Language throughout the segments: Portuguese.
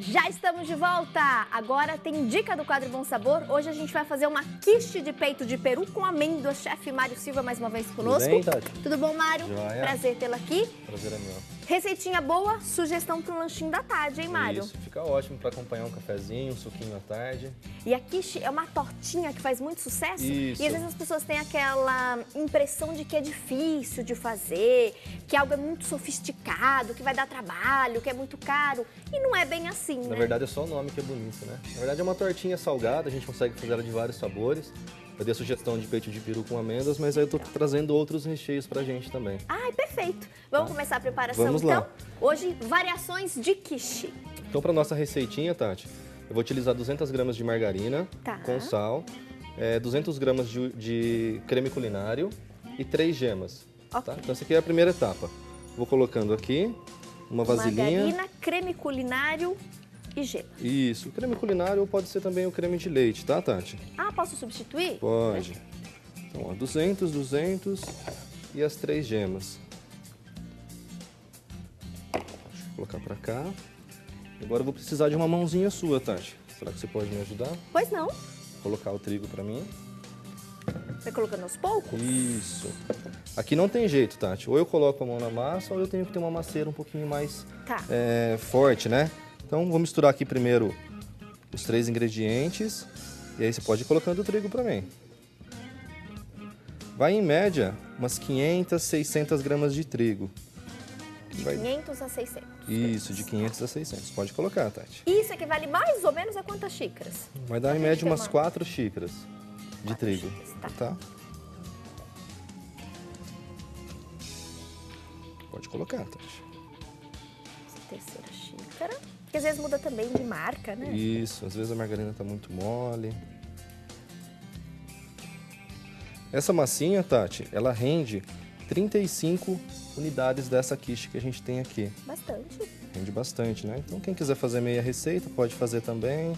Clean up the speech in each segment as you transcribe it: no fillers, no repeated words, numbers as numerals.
Já estamos de volta! Agora tem dica do quadro Bom Sabor. Hoje a gente vai fazer uma quiche de peito de peru com amêndoas. Chefe Mário Silva mais uma vez conosco. Tudo bem, Tati? Tudo bom, Mário? Joia. Prazer tê-lo aqui. Prazer é meu. Receitinha boa, sugestão para um lanchinho da tarde, hein, Mário? Isso, fica ótimo para acompanhar um cafezinho, um suquinho à tarde. E a quiche é uma tortinha que faz muito sucesso. Isso. E às vezes as pessoas têm aquela impressão de que é difícil de fazer, que algo é muito sofisticado, que vai dar trabalho, que é muito caro. E não é bem assim, né? Na verdade é só o nome que é bonito, né? Na verdade é uma tortinha salgada, a gente consegue fazer ela de vários sabores. Eu dei a sugestão de peito de peru com amêndoas, mas aí eu tô trazendo outros recheios pra gente também. Ai, perfeito. Vamos começar a preparação, Vamos então? lá. Hoje, variações de quiche. Então para nossa receitinha, Tati, eu vou utilizar 200 gramas de margarina Tá. com sal, 200 gramas de creme culinário e 3 gemas. Ok. Tá? Então essa aqui é a primeira etapa. Vou colocando aqui uma vasilhinha. Margarina, creme culinário e gema. Isso, o creme culinário ou pode ser também o creme de leite, tá, Tati? Ah, posso substituir? Pode. Então, ó, 200 e as 3 gemas. Deixa eu colocar pra cá. Agora eu vou precisar de uma mãozinha sua, Tati. Será que você pode me ajudar? Pois não. Colocar o trigo pra mim. Vai colocando aos poucos? Isso. Aqui não tem jeito, Tati. Ou eu coloco a mão na massa ou eu tenho que ter uma masseira um pouquinho mais Tá. forte, né? Então, vou misturar aqui primeiro os 3 ingredientes. E aí você pode ir colocando o trigo pra mim. Vai em média umas 500, 600 gramas de trigo. De Vai- 500 a 600. Isso, de 500 a 600. Pode colocar, Tati. Isso equivale mais ou menos a quantas xícaras? Vai dar Pra em gente média ter umas uma- 4 xícaras de 4 trigo. xícaras, Tá? Pode colocar, Tati. Essa terceira xícara. Porque às vezes muda também de marca, né? Isso, às vezes a margarina tá muito mole. Essa massinha, Tati, ela rende 35 unidades dessa quiche que a gente tem aqui. Bastante. Rende bastante, né? Então quem quiser fazer meia receita, pode fazer também.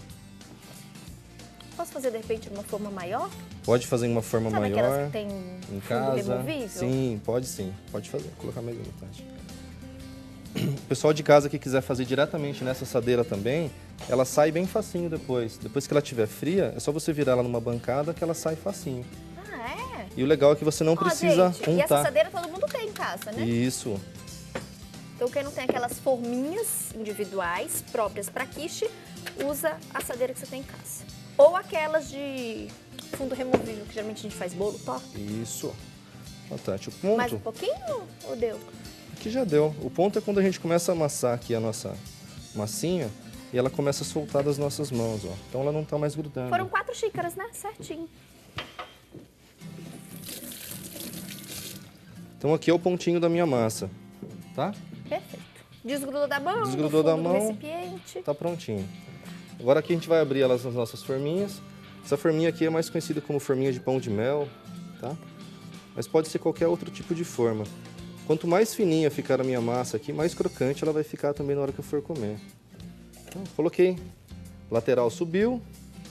Posso fazer, de repente, numa forma maior? Pode fazer em uma forma Sabe maior. aquelas que tem Em fundo casa. removível? Sim, pode sim. Pode fazer. Vou colocar mais uma, Tati. O pessoal de casa que quiser fazer diretamente nessa assadeira também, ela sai bem facinho depois. Depois que ela estiver fria, é só você virar ela numa bancada que ela sai facinho. Ah, é? E o legal é que você não precisa Gente, e essa untar. assadeira todo mundo tem em casa, né? Isso. Então quem não tem aquelas forminhas individuais próprias para quiche, usa a assadeira que você tem em casa. Ou aquelas de fundo removível, que geralmente a gente faz bolo, torta. Isso. Ó, Tati, o ponto Mais um pouquinho ou deu? aqui já deu. O ponto é quando a gente começa a amassar aqui a nossa massinha e ela começa a soltar das nossas mãos, ó. Então ela não tá mais grudando. Foram 4 xícaras, né? Certinho. Então aqui é o pontinho da minha massa, tá? Perfeito. Desgrudou da mão, Desgrudou do da fundo do mão. recipiente. Tá prontinho. Agora aqui a gente vai abrir elas nas nossas forminhas. Essa forminha aqui é mais conhecida como forminha de pão de mel, tá? Mas pode ser qualquer outro tipo de forma. Quanto mais fininha ficar a minha massa aqui, mais crocante ela vai ficar também na hora que eu for comer. Então, coloquei. Lateral subiu.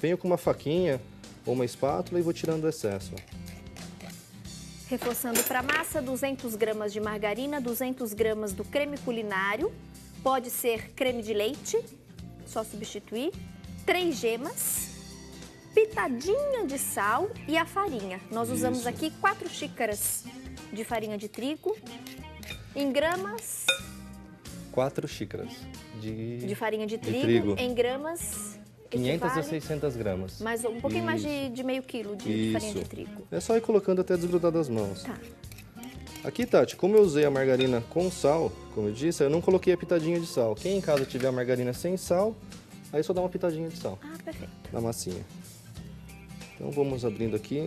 Venho com uma faquinha ou uma espátula e vou tirando o excesso. Reforçando para massa, 200 gramas de margarina, 200 gramas do creme culinário. Pode ser creme de leite, só substituir. 3 gemas, pitadinha de sal e a farinha. Nós usamos Isso. aqui 4 xícaras de farinha de trigo. Em gramas 4 xícaras de farinha de trigo, trigo. em gramas 500 a equivale 600 gramas. mais um pouquinho mais Isso. de meio quilo de farinha de Isso. trigo. É só ir colocando até desgrudar das mãos. Tá. Aqui, Tati, como eu usei a margarina com sal, como eu disse, eu não coloquei a pitadinha de sal. Quem em casa tiver a margarina sem sal, aí só dá uma pitadinha de sal Ah, perfeito. na massinha. Então vamos abrindo aqui.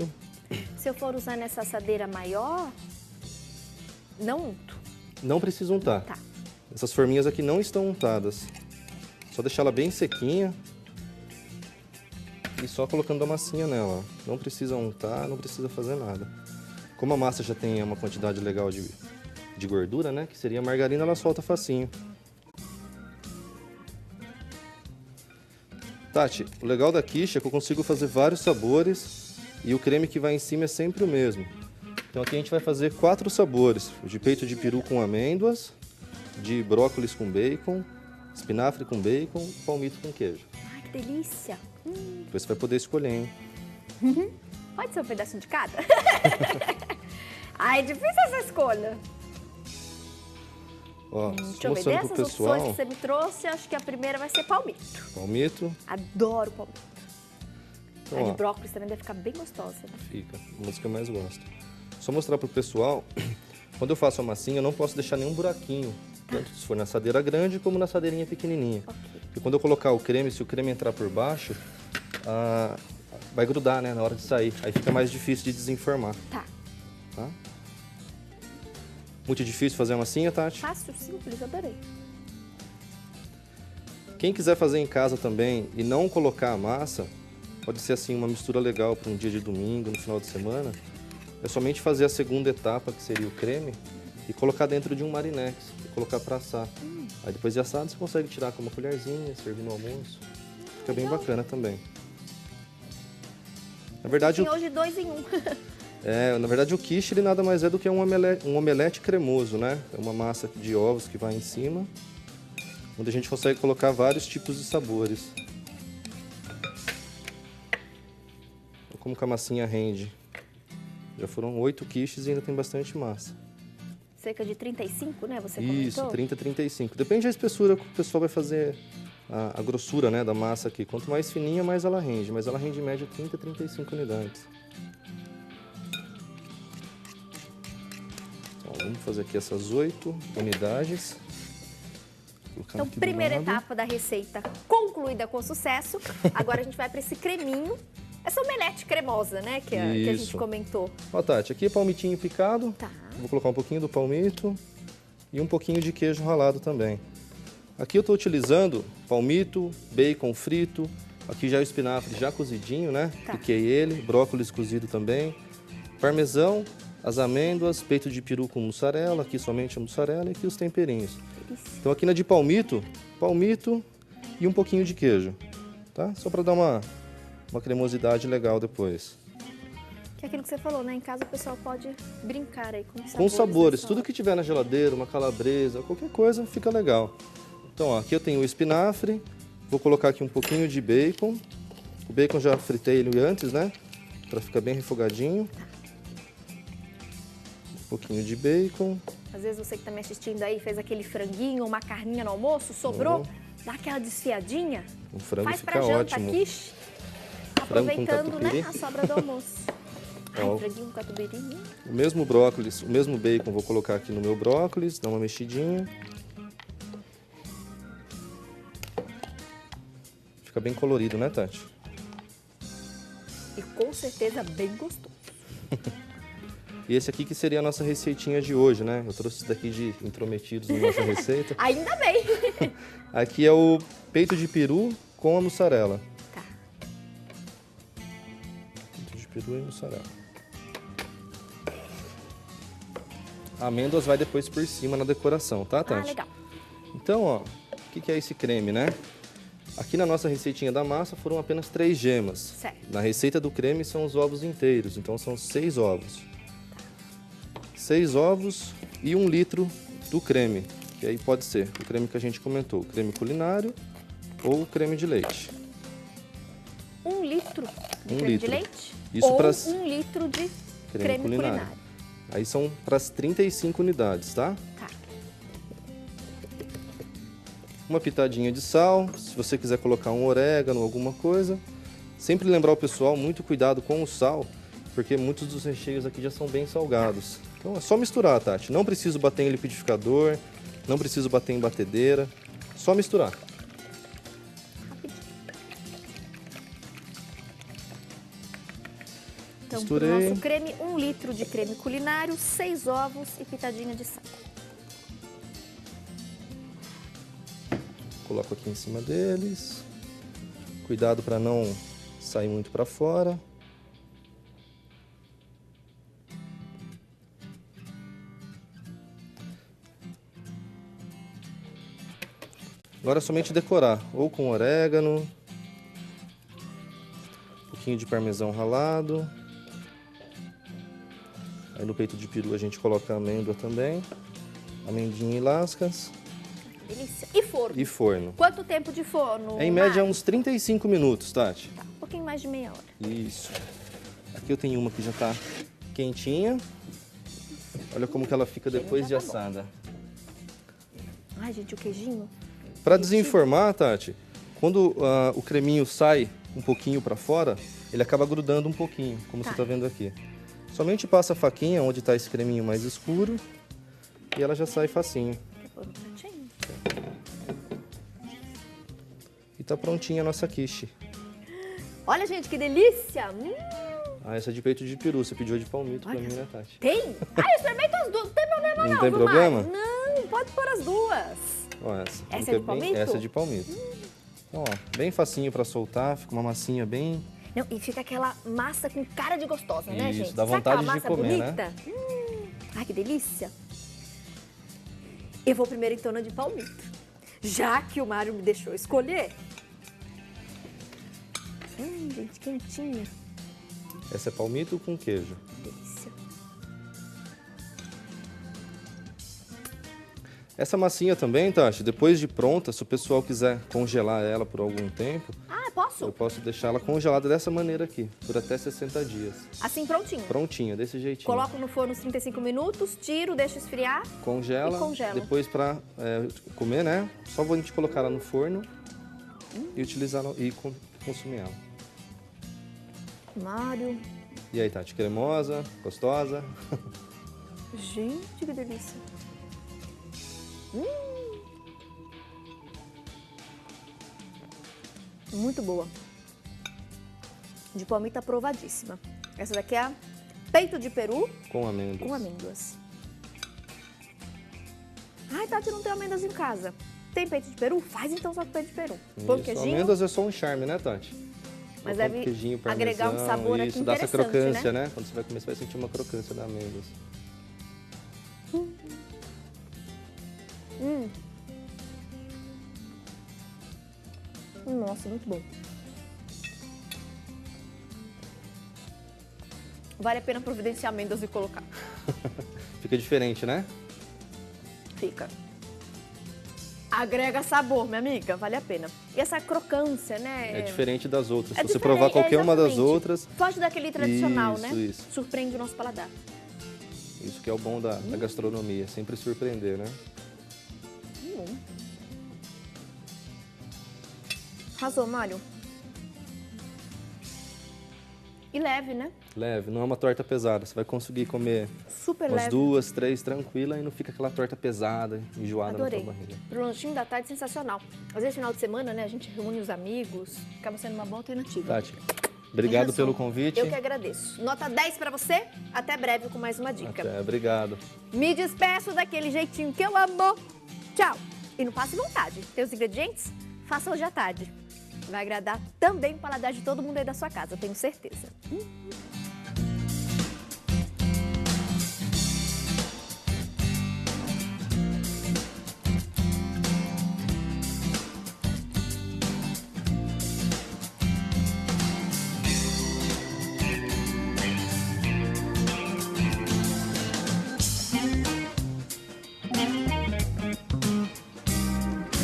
Se eu for usar nessa assadeira maior, não unto. Não precisa untar. Tá. Essas forminhas aqui não estão untadas. Só deixar ela bem sequinha e só colocando a massinha nela. Não precisa untar, não precisa fazer nada. Como a massa já tem uma quantidade legal de gordura, né? Que seria a margarina, ela solta facinho. Tati, o legal da quiche é que eu consigo fazer vários sabores e o creme que vai em cima é sempre o mesmo. Então aqui a gente vai fazer 4 sabores. O de peito de peru com amêndoas, de brócolis com bacon espinafre com bacon, palmito com queijo. Ai, que delícia. Depois você vai poder escolher, hein? Pode ser um pedacinho de cada? Ai, é difícil essa escolha. Ó, Deixa eu ver, mostrando pro dessas pessoal. opções que você me trouxe, acho que a primeira vai ser palmito. Palmito. Adoro palmito. Então, A de ó, brócolis também deve ficar bem gostosa. fica, uma das que eu mais gosto. Só mostrar pro pessoal, quando eu faço a massinha, eu não posso deixar nenhum buraquinho, tanto se for na assadeira grande como na assadeirinha pequenininha. Ok. Porque quando eu colocar o creme, se o creme entrar por baixo, vai grudar, né, na hora de sair. Aí fica mais difícil de desenformar, Tá. tá? Muito difícil fazer a massinha, Tati? Fácil, simples, adorei. Quem quiser fazer em casa também e não colocar a massa, pode ser assim uma mistura legal para um dia de domingo, no final de semana. É somente fazer a segunda etapa, que seria o creme, e colocar dentro de um marinex e colocar para assar. Aí depois de assado você consegue tirar com uma colherzinha, servir no almoço. Fica bem bacana também. Na verdade, Tem hoje 2 em 1. na verdade o quiche ele nada mais é do que um omelete cremoso, né? É uma massa de ovos que vai em cima, onde a gente consegue colocar vários tipos de sabores. Olha como que a massinha rende. Já foram 8 quiches e ainda tem bastante massa. Cerca de 35, né? Você Isso, comentou? 30, 35. Depende da espessura que o pessoal vai fazer, a grossura, né, da massa aqui. Quanto mais fininha, mais ela rende. Mas ela rende em média 30, 35 unidades. Então, vamos fazer aqui essas 8 unidades. Então, primeira etapa da receita concluída com sucesso. Agora a gente vai para esse creminho. Essa omelete cremosa, né? Que a gente Isso. comentou. Ó, Tati, aqui é palmitinho picado. Tá. Vou colocar um pouquinho do palmito e um pouquinho de queijo ralado também. Aqui eu estou utilizando palmito, bacon frito, aqui já é o espinafre já cozidinho, né? Tá. Piquei ele, brócolis cozido também, parmesão, as amêndoas, peito de peru com mussarela, aqui somente a mussarela e aqui os temperinhos. Delícia. Então aqui na de palmito e um pouquinho de queijo, tá? Só para dar uma cremosidade legal depois. Que é aquilo que você falou, né? Em casa o pessoal pode brincar aí com sabores. Com sabores, nessa tudo hora. que tiver na geladeira, uma calabresa, qualquer coisa, fica legal. Então, ó, aqui eu tenho o espinafre, vou colocar aqui um pouquinho de bacon. O bacon já fritei ele antes, né? Para ficar bem refogadinho. Um pouquinho de bacon. Às vezes você que tá me assistindo aí fez aquele franguinho, uma carninha no almoço, sobrou, dá aquela desfiadinha. O frango Faz fica pra janta, ótimo. quiche. Frango com Aproveitando, né, catupiry. a sobra do almoço. Ó. Ai, franguinho com catupiry. O mesmo brócolis, o mesmo bacon vou colocar aqui no meu brócolis, dar uma mexidinha. Fica bem colorido, né, Tati? E com certeza bem gostoso. E esse aqui que seria a nossa receitinha de hoje, né? Eu trouxe isso daqui de intrometidos na nossa receita. Ainda bem. Aqui é o peito de peru com a mussarela. Tá. Peito de peru e mussarela. A amêndoas vai depois por cima na decoração, tá, Ah, Tati? legal. Então, ó, o que é esse creme, né? Aqui na nossa receitinha da massa foram apenas 3 gemas. Certo. Na receita do creme são os ovos inteiros, então são 6 ovos. 6 ovos e 1 litro do creme, que aí pode ser o creme que a gente comentou, o creme culinário ou o creme de leite. 1 litro de 1 creme litro. de leite Isso ou pra- 1 litro de creme culinário. Aí são para as 35 unidades, tá? Tá. Uma pitadinha de sal, se você quiser colocar um orégano, alguma coisa. Sempre lembrar o pessoal, muito cuidado com o sal, porque muitos dos recheios aqui já são bem salgados. Então é só misturar, Tati. Não preciso bater em liquidificador, não preciso bater em batedeira, só misturar. Então, Misturei. para o nosso creme, 1 litro de creme culinário, 6 ovos e pitadinha de sal. Coloco aqui em cima deles. Cuidado para não sair muito para fora. Agora é somente decorar, ou com orégano, um pouquinho de parmesão ralado. Aí no peito de peru a gente coloca a amêndoa também, amendinha em lascas. delícia. E forno? E forno. Quanto tempo de forno? Em média, uns 35 minutos, Tati. Tá, um pouquinho mais de meia hora. Isso. Aqui eu tenho uma que já tá quentinha. Olha como que ela fica depois de assada. Ai, gente, o queijinho. Para desenformar, Tati, quando o creminho sai um pouquinho para fora, ele acaba grudando um pouquinho, como você tá vendo aqui. Somente passa a faquinha onde tá esse creminho mais escuro e ela já sai facinho. Vou pôr um pratinho. E tá prontinha a nossa quiche. Olha, gente, que delícia! Ah, essa é de peito de peru, você pediu a de palmito pra mim, né, Tati? Tem? Ah, eu experimento as duas, não tem problema não, Não tem viu, problema? Mário? Não, pode pôr as duas. Ó, essa. Essa é de palmito? Essa é de palmito. Então, ó, bem facinho pra soltar, fica uma massinha bem... Não, e fica aquela massa com cara de gostosa, né, Isso, gente? dá Sabe vontade aquela de comer, bonita? né? Ai, que delícia. Eu vou primeiro então na de palmito. Já que o Mário me deixou escolher. Gente, quentinha. Essa é palmito com queijo. Delícia. Essa massinha também, Tati, depois de pronta, se o pessoal quiser congelar ela por algum tempo, Ah, posso? eu posso deixar ela congelada dessa maneira aqui, por até 60 dias. Assim, prontinho. Prontinha, desse jeitinho. Coloco no forno uns 35 minutos, tiro, deixo esfriar. Congela, E congelo. depois pra comer, né? Só vou a gente colocar ela no forno e utilizar e consumir ela. Mário. E aí, Tati, cremosa, gostosa? Gente, que delícia. Muito boa. De palmito aprovadíssima. Essa daqui é a peito de peru Com amêndoas. com amêndoas. Ai, Tati, não tem amêndoas em casa. Tem peito de peru? Faz então só com peito de peru. Põe um Isso, queijinho. amêndoas é só um charme, né, Tati? Mas Coloca deve queijinho, agregar um parmesão, sabor aqui isso, dá essa interessante, crocância, né? Quando você vai comer, você vai sentir uma crocância da amêndoas. Nossa, muito bom. Vale a pena providenciar amêndoas e colocar. Fica diferente, né? Fica. Agrega sabor, minha amiga, vale a pena. E essa crocância, né? É diferente das outras. É Se você diferente, provar qualquer uma das exatamente. outras, Foge daquele tradicional, Isso, né? isso. Surpreende o nosso paladar. isso que é o bom da gastronomia, sempre surpreender, né? Arrasou, Mário. E leve, né? Leve, não é uma torta pesada. Você vai conseguir comer Super umas leve. 2, 3 tranquila e não fica aquela torta pesada, enjoada Adorei. na tua barriga. Pro lanchinho da tarde, sensacional. Às vezes, final de semana, né, a gente reúne os amigos, acaba sendo uma boa alternativa. Tati, obrigado Tem razão. pelo convite. Eu que agradeço. Nota 10 pra você. Até breve com mais uma dica. Até, obrigado. Me despeço daquele jeitinho que eu amo. Tchau. E não passe vontade. Tem os ingredientes? Faça hoje à tarde. Vai agradar também o paladar de todo mundo aí da sua casa, tenho certeza.